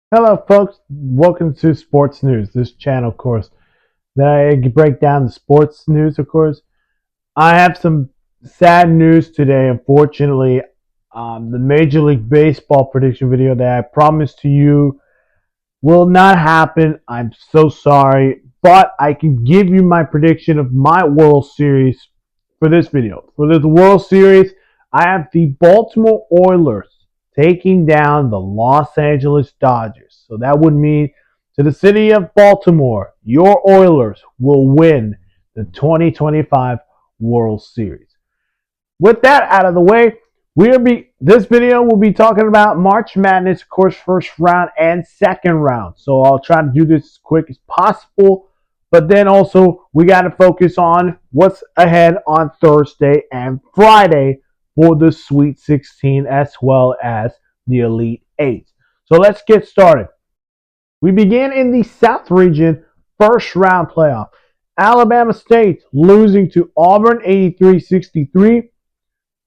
Hello, folks. Welcome to Sports News. This channel, of course, that I break down the sports news. Of course, I have some sad news today. Unfortunately, the Major League Baseball prediction video that I promised to you will not happen. I'm so sorry, but I can give you my prediction of my World Series for this video. For the World Series, I have the Baltimore Oilers taking down the Los Angeles Dodgers. So that would mean to the city of Baltimore, your Oilers will win the 2025 World Series. With that out of the way, this video will be talking about March Madness, of course, first round and second round. So I'll try to do this as quick as possible. But then also we got to focus on what's ahead on Thursday and Friday for the Sweet 16 as well as the Elite Eight. So let's get started. We begin in the South region first round playoff. Alabama State losing to Auburn 83-63.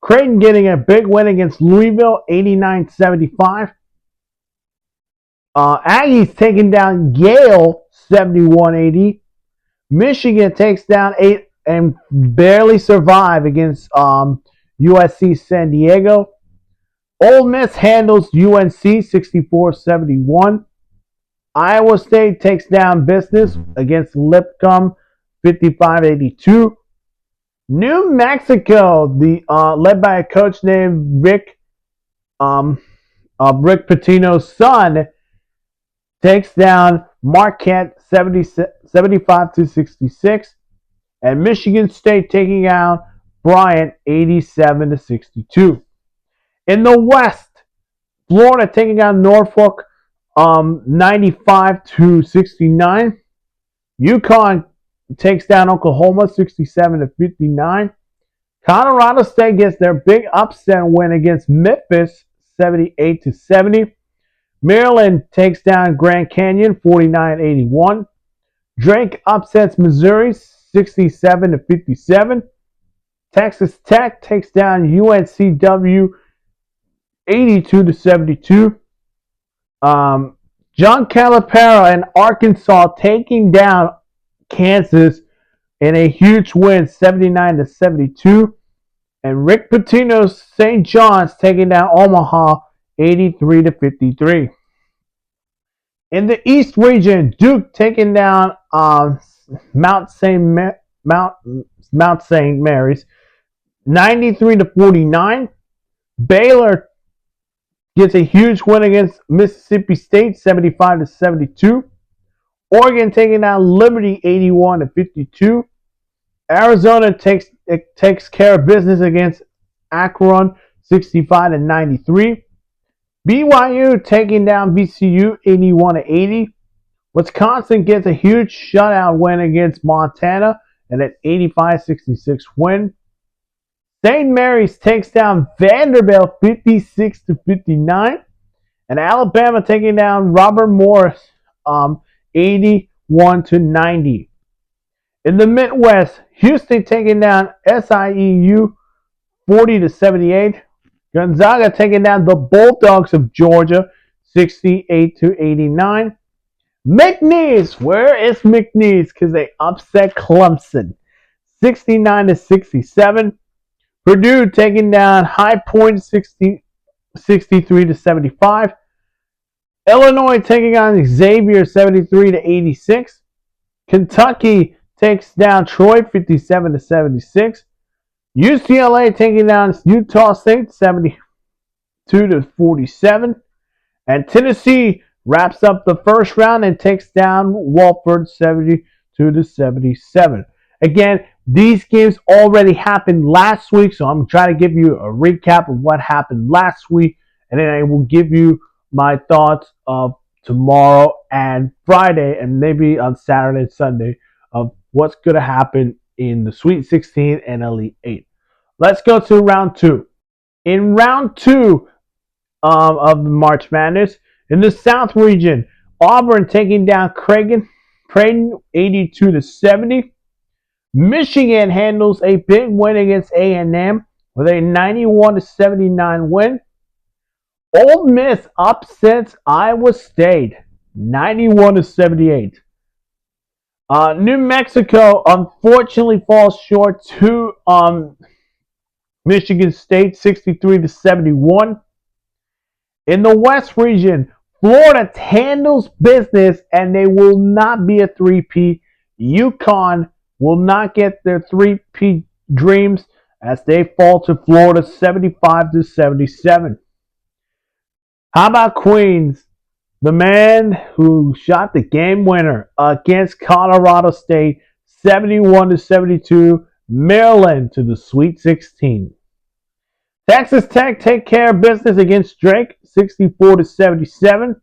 Creighton getting a big win against Louisville, 89-75. Aggies taking down Yale, 71-80. Michigan takes down 8 and barely survive against USC San Diego. Ole Miss handles UNC, 64-71. Iowa State takes down Business against Lipscomb, 55-82. New Mexico, led by a coach named Rick Pitino's son, takes down Marquette 75-66, and Michigan State taking out Bryant 87-62. In the West, Florida taking down Norfolk 95-69. UConn takes down Oklahoma 67-59. Colorado State gets their big upset win against Memphis 78-70. Maryland takes down Grand Canyon 49-81. Drake upsets Missouri 67-57. Texas Tech takes down UNCW 82-72. John Calipari and Arkansas taking down Kansas in a huge win 79-72. And Rick Pitino's St. John's taking down Omaha 83-53. In the East region, Duke taking down Mount St. Mary's 93-49. Baylor gets a huge win against Mississippi State 75-72. Oregon taking down Liberty 81-52. Arizona takes care of business against Akron 65-93. BYU taking down VCU 81-80. Wisconsin gets a huge shutout win against Montana and an 85-66 win. St. Mary's takes down Vanderbilt 56-59. And Alabama taking down Robert Morris 81-90. In the Midwest, Houston taking down SIEU 40-78. Gonzaga taking down the Bulldogs of Georgia 68-89. McNeese, where is McNeese? Because they upset Clemson 69-67. Purdue taking down High Point 63-75. Illinois taking on Xavier 73-86. Kentucky takes down Troy 57-76. UCLA taking down Utah State 72-47. And Tennessee wraps up the first round and takes down Wofford 72-77. Again, these games already happened last week, so I'm trying to give you a recap of what happened last week, and then I will give you my thoughts of tomorrow and Friday, and maybe on Saturday and Sunday, of what's going to happen in the Sweet 16 and Elite 8. Let's go to round 2. In round 2 of the March Madness, in the South region, Auburn taking down Creighton 82-70. Michigan handles a big win against A&M with a 91-79 win. Ole Miss upsets Iowa State 91-78. New Mexico unfortunately falls short to Michigan State 63-71. In the West region, Florida handles business and they will not be a three-peat. UConn will not get their three-peat dreams as they fall to Florida 75-77. How about Queens? The man who shot the game winner against Colorado State 71-72, Maryland to the Sweet 16. Texas Tech take care of business against Drake 64-77.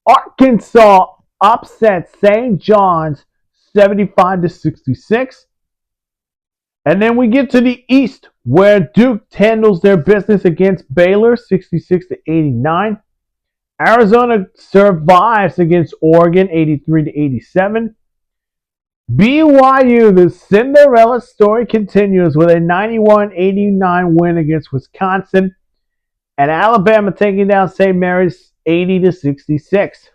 Arkansas upset St. John's 75-66. And then we get to the East where Duke handles their business against Baylor 66-89. Arizona survives against Oregon 83-87. BYU, the Cinderella story continues with a 91-89 win against Wisconsin, and Alabama taking down St. Mary's 80-66.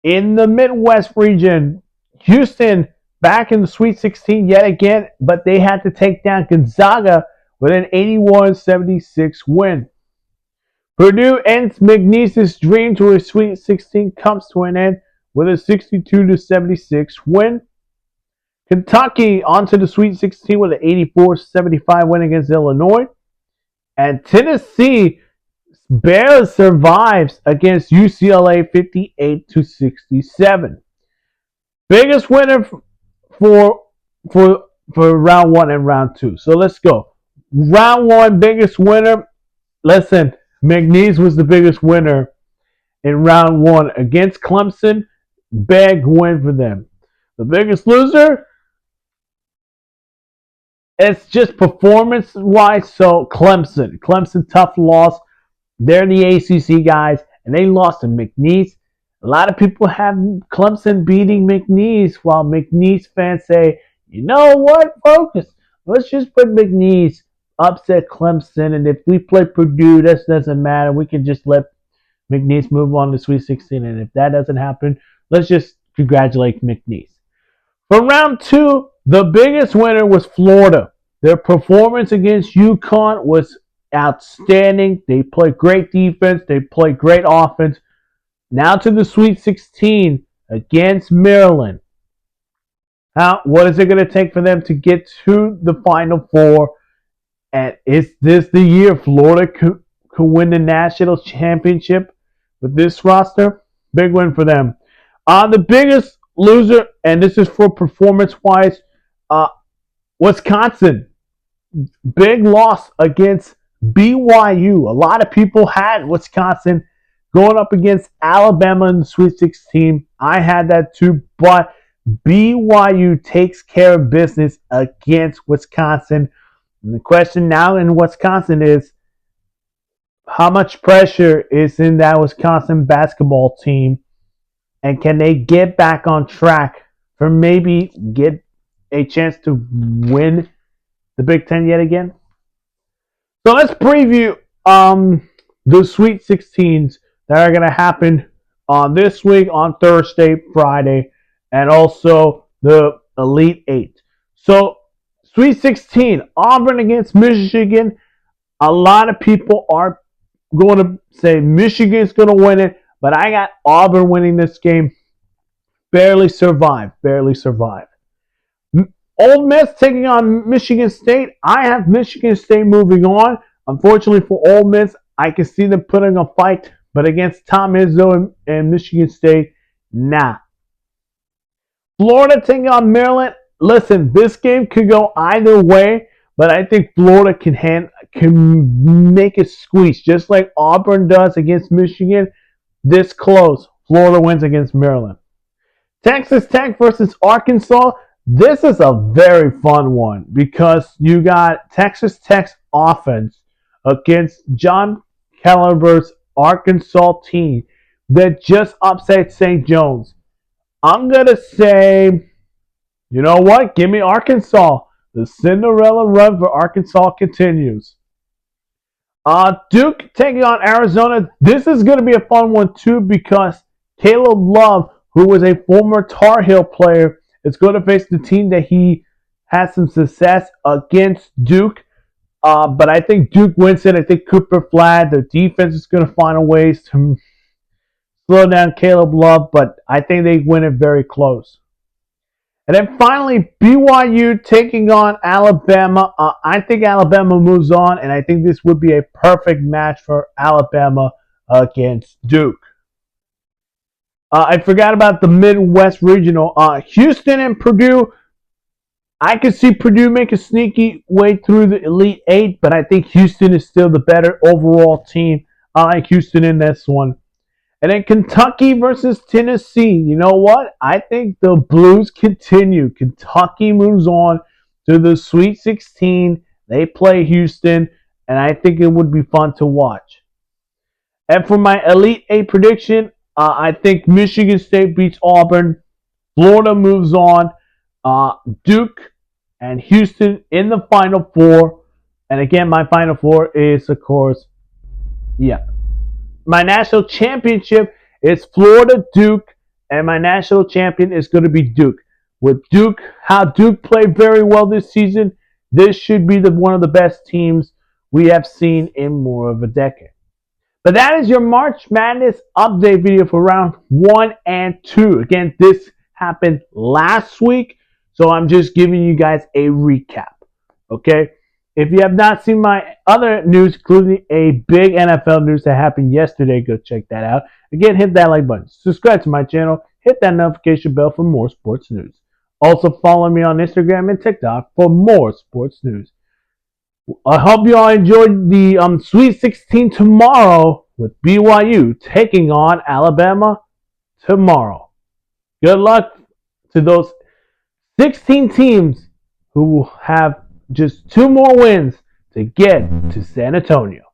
In the Midwest region, Houston back in the Sweet 16 yet again, but they had to take down Gonzaga with an 81-76 win. Purdue ends McNeese's dream to a Sweet 16 comes to an end with a 62-76 win. Kentucky onto the Sweet 16 with an 84-75 win against Illinois. And Tennessee barely survives against UCLA 58-67. Biggest winner for round one and round two. So let's go. Round one, biggest winner. Listen, McNeese was the biggest winner in round one against Clemson. Big win for them. The biggest loser, it's just performance-wise. So Clemson, tough loss. They're the ACC guys, and they lost to McNeese. A lot of people have Clemson beating McNeese, while McNeese fans say, you know what, folks? Let's just put McNeese upset Clemson, and if we play Purdue, that doesn't matter. We can just let McNeese move on to Sweet 16, and if that doesn't happen, let's just congratulate McNeese. For round two, the biggest winner was Florida. Their performance against UConn was outstanding. They played great defense. They played great offense. Now to the Sweet 16 against Maryland. What is it going to take for them to get to the Final Four? And is this the year Florida could win the national championship with this roster? Big win for them. The biggest loser, and this is for performance-wise, Wisconsin. Big loss against BYU. A lot of people had Wisconsin going up against Alabama in the Sweet 16. I had that too, but BYU takes care of business against Wisconsin. And the question now in Wisconsin is, how much pressure is in that Wisconsin basketball team? And can they get back on track for maybe get a chance to win the Big Ten yet again? So let's preview the Sweet 16s that are going to happen this week on Thursday, Friday, and also the Elite Eight. So Sweet 16, Auburn against Michigan. A lot of people are going to say Michigan's going to win it, but I got Auburn winning this game. Barely survived. Ole Miss taking on Michigan State. I have Michigan State moving on. Unfortunately for Ole Miss, I can see them putting a fight, but against Tom Izzo and Michigan State, nah. Florida taking on Maryland. Listen, this game could go either way, but I think Florida can make it squeeze, just like Auburn does against Michigan. This close, Florida wins against Maryland. Texas Tech versus Arkansas. This is a very fun one because you got Texas Tech's offense against John Caliber's Arkansas team that just upset St. John's. I'm going to say, you know what? Give me Arkansas. The Cinderella run for Arkansas continues. Duke taking on Arizona. This is going to be a fun one too because Caleb Love, who was a former Tar Heel player, is going to face the team that he has some success against Duke. But I think Duke wins it. I think Cooper Flag, their defense is going to find a ways to slow down Caleb Love, but I think they win it very close. And then finally, BYU taking on Alabama. I think Alabama moves on, and I think this would be a perfect match for Alabama against Duke. I forgot about the Midwest Regional. Houston and Purdue. I could see Purdue make a sneaky way through the Elite Eight, but I think Houston is still the better overall team. I like Houston in this one. And then Kentucky versus Tennessee. You know what? I think the Blues continue. Kentucky moves on to the Sweet 16. They play Houston, and I think it would be fun to watch. And for my Elite Eight prediction, I think Michigan State beats Auburn. Florida moves on. Duke and Houston in the Final Four. And again, my Final Four is, of course, my national championship is Florida Duke, and my national champion is going to be Duke. With Duke, how Duke played very well this season, this should be one of the best teams we have seen in more of a decade. But that is your March Madness update video for round 1 and 2. Again, this happened last week, so I'm just giving you guys a recap. Okay? If you have not seen my other news, including a big NFL news that happened yesterday, go check that out. Again, hit that like button. Subscribe to my channel. Hit that notification bell for more sports news. Also, follow me on Instagram and TikTok for more sports news. I hope you all enjoyed the Sweet 16 tomorrow with BYU taking on Alabama tomorrow. Good luck to those 16 teams who have just 2 more wins to get to San Antonio.